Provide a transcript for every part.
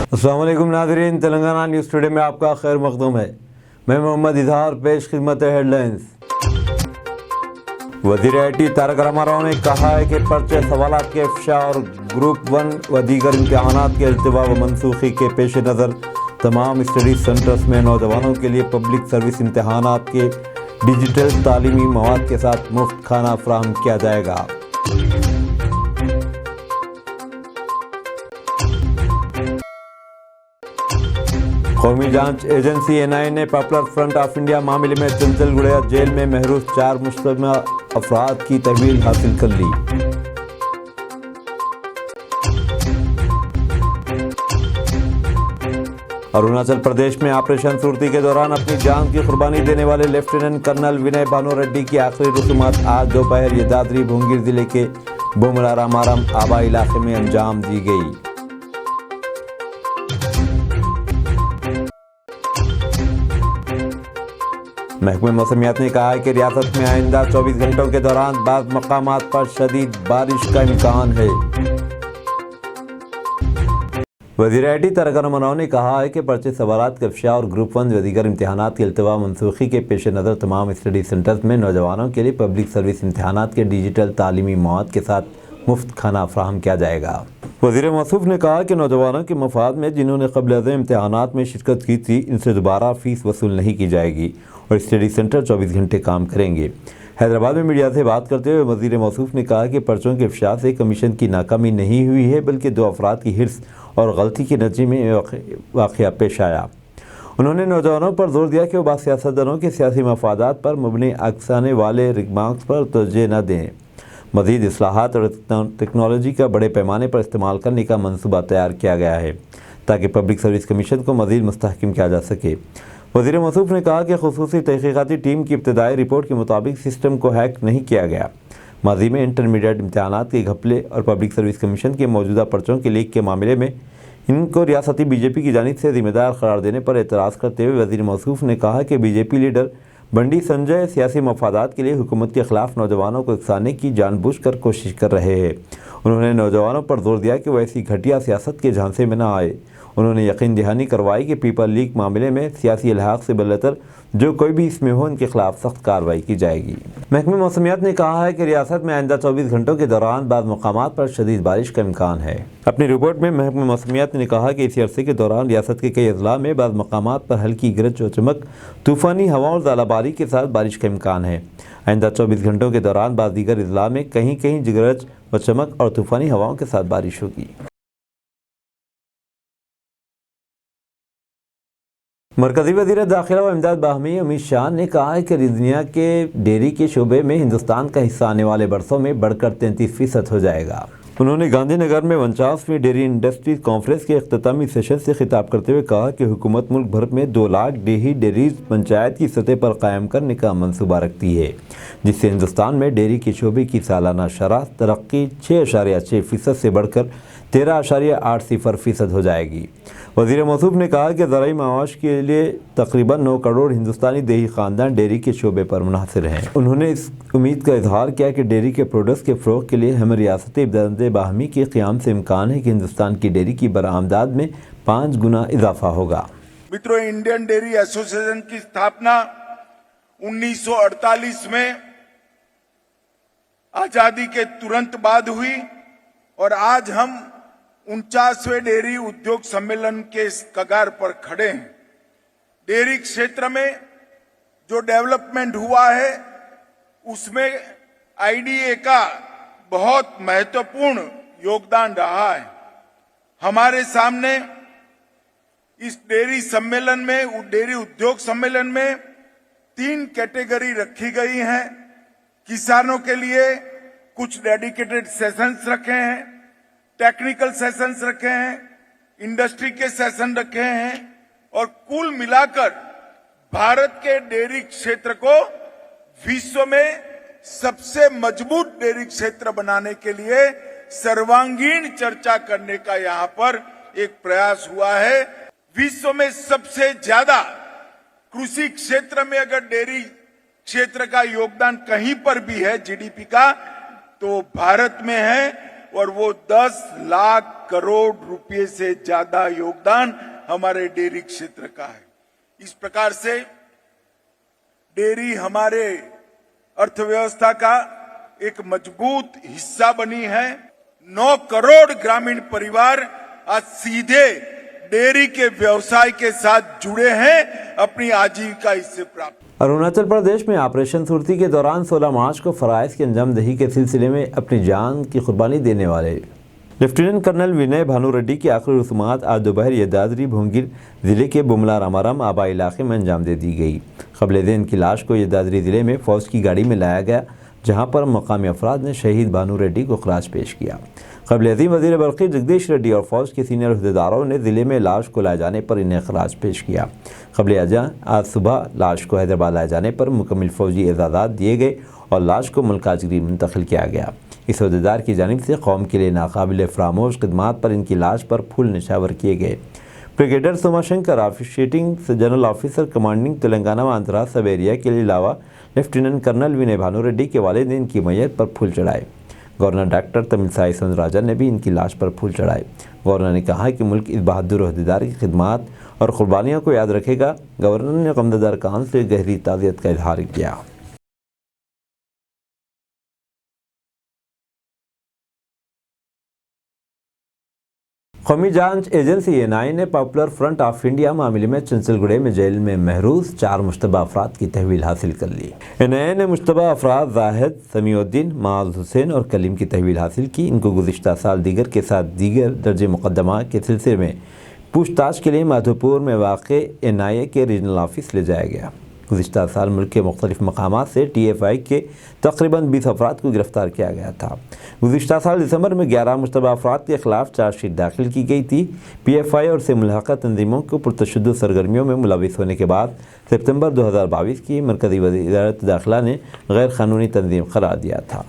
अस्सलाम वालेकुम नाज़रीन, तेलंगाना न्यूज़ टुडे में आपका खैर मक़दूम है। मैं मोहम्मद इजहार पेश खिदमत हेडलाइंस। वज़ीर IT तारक रामाराव ने कहा है कि पर्चे सवालात के इफ्शा और ग्रुप 1 व दीगर इम्तहानात के इल्तिवा व मनसूखी के पेश नज़र तमाम स्टडी सेंटर्स में नौजवानों के लिए पब्लिक सर्विस इम्तहानात के डिजिटल तालीमी मवाद के साथ मुफ्त खाना फराहम किया जाएगा। कौमी जांच एजेंसी NIA ने पॉपुलर फ्रंट ऑफ इंडिया मामले में चंचल गुड़िया जेल में महरूस 4 मुश्तबा अफराद की तहवील हासिल कर ली। अरुणाचल प्रदेश में ऑपरेशन सुरती के दौरान अपनी जान की कुर्बानी देने वाले लेफ्टिनेंट कर्नल विनय भानु रेड्डी की आखिरी रसूमात आज दोपहर यादाद्री भूंगिर जिले के बोमलारामारम आबा इलाके में अंजाम दी गई। महकमे मौसमियात ने कहा है कि रियासत में आइंदा 24 घंटों के दौरान बाज़ मकामात पर शदीद बारिश का इम्कान है। वज़ीर IT तारक रामाराव ने कहा है कि पर्चे सवालात के इफ्शा और ग्रुप 1 व दीगर इम्तहानात के इल्तिवा मनसूखी के पेश नज़र तमाम स्टडी सेंटर्स में नौजवानों के लिए पब्लिक सर्विस इम्तहानात के डिजिटल तालीमी मवाद के साथ मुफ्त खाना फराहम किया जाएगा। वज़ीर मौसूफ ने कहा कि नौजवानों के मफाद में जिन्होंने क़ब्ल इम्तहानात में शिरकत की थी, इनसे दोबारा फ़ीस वसूल नहीं की जाएगी और स्टडी सेंटर 24 घंटे काम करेंगे। हैदराबाद में मीडिया से बात करते हुए वज़ीर मौसूफ ने कहा कि पर्चों के इफ्शा से कमीशन की नाकामी नहीं हुई है, बल्कि 2 अफराद की हिर्स और गलती के नतीजे में वाक़या पेश आया। उन्होंने नौजवानों पर जोर दिया कि वो सियासतदानों के सियासी मफादात पर मबनी अक्साने वाले रिमार्क्स पर तवज्जो न दें। मज़ीद इस्लाहात और टेक्नोलॉजी का बड़े पैमाने पर इस्तेमाल करने का मनसूबा तैयार किया गया है ताकि पब्लिक सर्विस कमीशन को मज़ीद मुस्तहकम किया जा सके। वज़ीर मौसूफ ने कहा कि खुसूसी तहक़ीक़ाती टीम की इब्तदाई रिपोर्ट के मुताबिक सिस्टम को हैक नहीं किया गया। माजी में इंटरमीडिएट इम्तहानात के घपले और पब्लिक सर्विस कमीशन के मौजूदा पर्चों के लीक के मामले में इनको रियासती BJP की जानिब से ज़िम्मेदार करार देने पर एतराज़ करते हुए वज़ीर मौसूफ ने कहा कि BJP लीडर बंडी संजय सियासी मफादात के लिए हुकूमत के ख़िलाफ़ नौजवानों को उकसाने की जानबूझकर कोशिश कर रहे हैं। उन्होंने नौजवानों पर जोर दिया कि वह ऐसी घटिया सियासत के झांसे में न आए। उन्होंने यकीन दहानी करवाई कि पेपर लीक मामले में सियासी इल्हाक़ से बदतर जो कोई भी इसमें हो, इनके खिलाफ सख्त कार्रवाई की जाएगी। महकमे मौसमियात ने कहा है कि रियासत में आइंदा 24 घंटों के दौरान बाज़ मकामात पर शदीद बारिश का इम्कान है। अपनी रिपोर्ट में महकमे मौसमियात ने कहा कि इसी अरसे के दौरान रियासत के कई अजला में बाज़ मकामात पर हल्की गरज व चमक, तूफ़ानी हवाओं और ज़ालाबारी के साथ बारिश का इम्कान है। आइंदा 24 घंटों के दौरान बाज़ दीगर अजला में कहीं कहीं गरज व चमक और तूफ़ानी हवाओं के साथ बारिश होगी। मरकज़ी वज़ीर दाखिला व इमदाद बाहमी अमित शाह ने कहा है कि दुनिया के डेयरी के शोबे में हिंदुस्तान का हिस्सा आने वाले बरसों में बढ़कर 33% हो जाएगा। उन्होंने गांधीनगर में 49वीं डेयरी इंडस्ट्रीज कॉन्फ्रेंस के इख्तितामी सेशन से खिताब करते हुए कहा कि हुकूमत मुल्क भर में 2 लाख डेयरीज पंचायत की सतह पर कायम करने का मंसूबा रखती है, जिससे हिंदुस्तान में डेयरी के शोबे की सालाना शरह तरक्की 6.6% से बढ़कर 13.80% हो जाएगी। वज़ीर मौसूफ ने कहा कि ज़राई माश के लिए तकरीबन 9 करोड़ हिंदुस्तानी देही ख़ानदान डेयरी के शोबे पर मुनहसर हैं। उन्होंने इस उम्मीद का इजहार किया कि डेयरी के प्रोडक्ट्स के फ़रोग़ के लिए हमें रियासती इमदाद बाहमी के क़याम से इम्कान है कि हिंदुस्तान की डेयरी की बरामदाद में 5 गुना इजाफा होगा। मित्रों, इंडियन डेयरी एसोसिएशन की स्थापना 1948 में आजादी के तुरंत बाद हुई और आज हम 49वें डेयरी उद्योग सम्मेलन के इस कगार पर खड़े हैं। डेयरी क्षेत्र में जो डेवलपमेंट हुआ है उसमें IDA का बहुत महत्वपूर्ण योगदान रहा है। हमारे सामने इस डेयरी सम्मेलन में, डेयरी उद्योग सम्मेलन में 3 कैटेगरी रखी गई हैं। किसानों के लिए कुछ डेडिकेटेड सेशंस रखे हैं, टेक्निकल सेशंस रखे हैं, इंडस्ट्री के सेशन रखे हैं और कुल मिलाकर भारत के डेयरी क्षेत्र को विश्व में सबसे मजबूत डेयरी क्षेत्र बनाने के लिए सर्वांगीण चर्चा करने का यहाँ पर एक प्रयास हुआ है। विश्व में सबसे ज्यादा कृषि क्षेत्र में अगर डेयरी क्षेत्र का योगदान कहीं पर भी है GDP का, तो भारत में है और वो 10 लाख करोड़ रुपए से ज्यादा योगदान हमारे डेयरी क्षेत्र का है। इस प्रकार से डेयरी हमारे अर्थव्यवस्था का एक मजबूत हिस्सा बनी है। 9 करोड़ ग्रामीण परिवार आज सीधे डेयरी के व्यवसाय के साथ जुड़े हैं, अपनी आजीविका इससे प्राप्त। अरुणाचल प्रदेश में ऑपरेशन सुरती के दौरान 16 मार्च को फराइज की अंजामदही के सिलसिले में अपनी जान की कुर्बानी देने वाले लेफ्टिनेंट कर्नल विनय भानु रेड्डी की आखिरी रस्मात आज दोपहर यदाद्री भोंगिर जिले के बुमला रामाराम आबाई इलाके में अंजाम दे दी गई। क़ब्ल दिन की लाश को यदाद्री जिले में फौज की गाड़ी में लाया गया, जहां पर मकामी अफराद ने शहीद भानु रेड्डी को खराज पेश किया। क़ब्ल अज़ीम वज़ीर बल्खी जगदीश रेड्डी और फौज के सीनियर अहदेदारों ने ज़िले में लाश को लाए जाने पर इन्हें खराज पेश किया। क़ब्ल अज़ां आज सुबह लाश को हैदराबाद लाए जाने पर मुकम्मल फौजी एजाज़ात दिए गए और लाश को मलकाजगिरी मुंतकिल किया गया। इस अहदेदार की जानिब से कौम के लिए नाकाबिल फरामोश खिदमात पर इनकी लाश पर फूल निशावर किए गए। Brigadier Somashankar officiating general officer commanding Telangana व आंध्रा सब एरिया के अलावा लेफ्टिनेंट कर्नल विनय भानु रेड्डी के वालिद ने इनकी मैयत पर फूल चढ़ाए। गवर्नर डॉक्टर तमिलसाई सुंदरराजन ने भी इनकी लाश पर फूल चढ़ाए। गवर्नर ने कहा कि मुल्क इस बहादुर अहदेदार की खिदमात और कुर्बानियों को याद रखेगा। गवर्नर ने गमज़दा अरकान से गहरी ताज़ियत का इजहार किया। कौमी जांच एजेंसी एनआईए ने पॉपुलर फ्रंट ऑफ इंडिया मामले में चंचलगुड़े में जेल में महरूज 4 मुश्तबा अफराद की तहवील हासिल कर ली। एनआईए ने मुश्तबा अफराद जाहिद, समीउद्दीन, माज हुसैन और कलीम की तहवील हासिल की। इनको गुज़िश्ता साल दीगर के साथ दीगर दर्ज मुकदमा के सिलसिले में पूछताछ के लिए माधोपुर में वाक़े एनआईए के रीजनल ऑफिस ले जाया गया। गुज़िश्ता साल मुल्क के मुख्तलिफ मकामात से टीएफआई के तकरीबन 20 अफराद को गिरफ्तार किया गया था। गुज़िश्ता साल दिसंबर में 11 मुश्तबा अफराद के खिलाफ चार्जशीट दाखिल की गई थी। पीएफआई और से मुल्हक़ा तंजीमों को पुरतशद्दुद सरगर्मियों में मुलविस होने के बाद सितंबर 2022 की मरकज़ी वज़ारत दाखिला ने गैर क़ानूनी तंजीम करार दिया था।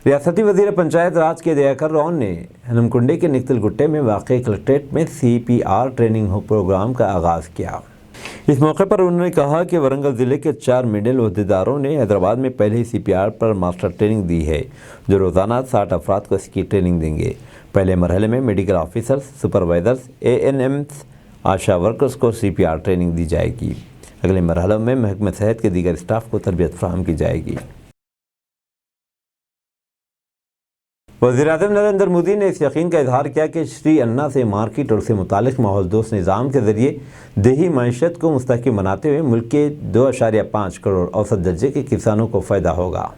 रियासती वज़ीर पंचायत राज के दयाकर रौन ने हनमकुंडे के निकतल गुट्टे में वाक़े कलेक्ट्रेट में CPR ट्रेनिंग प्रोग्राम का आगाज़ किया। इस मौके पर उन्होंने कहा कि वरंगल ज़िले के 4 मिडिल अहदेदारों ने हैदराबाद में पहले ही CPR पर मास्टर ट्रेनिंग दी है, जो रोज़ाना 60 अफराद को इसकी ट्रेनिंग देंगे। पहले मरहले में मेडिकल ऑफिसर्स, सुपरवाइज़र्स, ANMs, आशा वर्कर्स को CPR ट्रेनिंग दी जाएगी। अगले मरहलों में महकमे सेहत के दीगर स्टाफ को तरबियत फराहम की जाएगी। वज़ीर-ए-आज़म नरेंद्र मोदी ने इस यकीन का इजहार किया कि श्री अन्ना से मार्केट और उससे मुतालिक माहौल दोस्त निज़ाम के ज़रिए देही मईशत को मुस्तहकम बनाते हुए मुल्क के 2.5 करोड़ औसत दर्जे के किसानों को फ़ायदा होगा।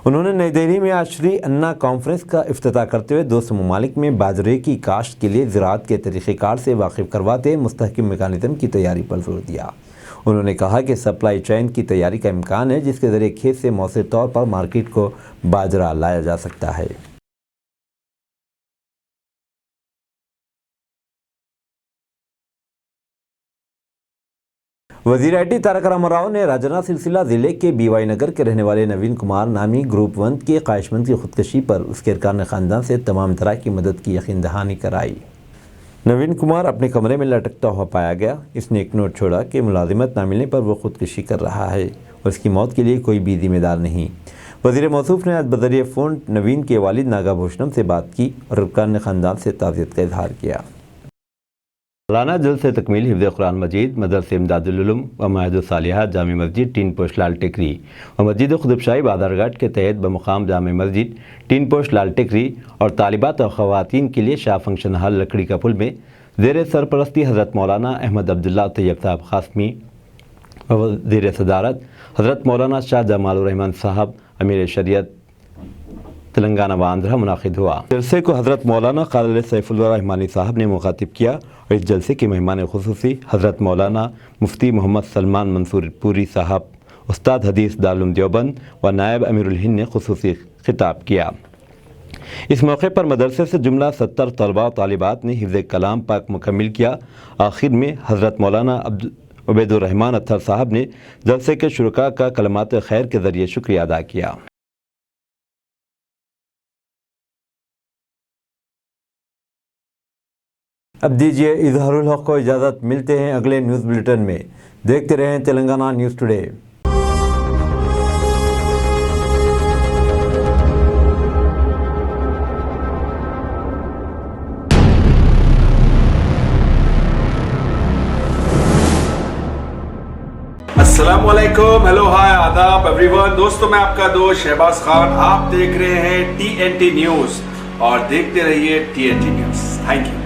उन्होंने नई दिल्ली में आज श्री अन्ना कॉन्फ्रेंस का इफ्तिताह करते हुए दोस्त ममालिक में बाजरे की काश्त के लिए ज़राअत के तरीक़ेकार से वाकिफ़ करवाते मुस्तहकम मेकानिज़म की तैयारी पर जोर दिया। उन्होंने कहा कि सप्लाई चेन की तैयारी का इम्कान है, जिसके ज़रिए खेत से मौसर तौर पर मार्केट को बाजरा लाया जा सकता है। वज़ीर IT तारक रामाराव ने राजौरा सिलसिला ज़िले के BY नगर के रहने वाले नवीन कुमार नामी ग्रुप 1 के ख्वाहिशमंद की खुदकशी पर उसके अरकान ख़ानदान से तमाम तरह की मदद की यकीन दहानी कराई। नवीन कुमार अपने कमरे में लटकता हुआ पाया गया। इसने एक नोट छोड़ा कि मुलाजिमत ना मिलने पर वो खुदकशी कर रहा है और इसकी मौत के लिए कोई भी जिम्मेदार नहीं। वज़ीर मौसूफ ने आज बज़रिए फ़ोन नवीन के वालिद नागाभूषणम से बात की और अरकान ख़ानदान से ताज़ियत का इजहार किया। सालाना जलसे तकमील हिफ्ज़ कुरान मजीद मदरसे इमदादुल उलूम व माहिदुस सालिहात जामी मस्जिद टीन पोस्ट लाल टेकरी व मस्जिद खुदबशाही बादरघाट के तहत बमुकाम जामी मस्जिद टीन पोस्ट लाल टेकरी और तालिबात और ख़वातीन के लिए शाह फंक्शन हॉल लकड़ी का पुल में ज़ेर सरपरस्ती हज़रत मौलाना अहमद अब्दुल्ला तैयब साहब ख़ासमी व वज़ीर सदारत हज़रत मौलाना शाह जमालुर रहमान साहब अमीर शरीयत तेलंगाना व आंध्रा मुनाकिद हुआ। जलसे को हज़रत मौलाना क़ादिर सैफुल्लाह रहमानी साहब ने मुखातिब किया और इस जलसे के मेहमान खुसूसी हज़रत मौलाना मुफ्ती मोहम्मद सलमान मंसूर पूरी साहब, उस्ताद हदीस दारुल देवबंद व नायब अमीरुल हिंद ने खुसूसी खिताब किया। इस मौके पर मदरसे से जुमला 70 तलबा व तालिबात ने हिफ्ज़ कलाम पाक मुकम्मिल किया। आखिर में हज़रत मौलाना उबैदुर रहमान अत्तर साहब ने जलसे के शुरका का कलमात खैर के ज़रिए शुक्रिया अदा किया। अब दीजिए इजहारुल हक को इजाज़त। मिलते हैं अगले न्यूज़ बुलेटिन में। देखते रहें तेलंगाना न्यूज़ टुडे। अस्सलाम वालेकुम, हेलो हाय आदाब एवरीवन। दोस्तों मैं आपका दोस्त शहबाज खान, आप देख रहे हैं TNT न्यूज और देखते रहिए TNT न्यूज। Thank you.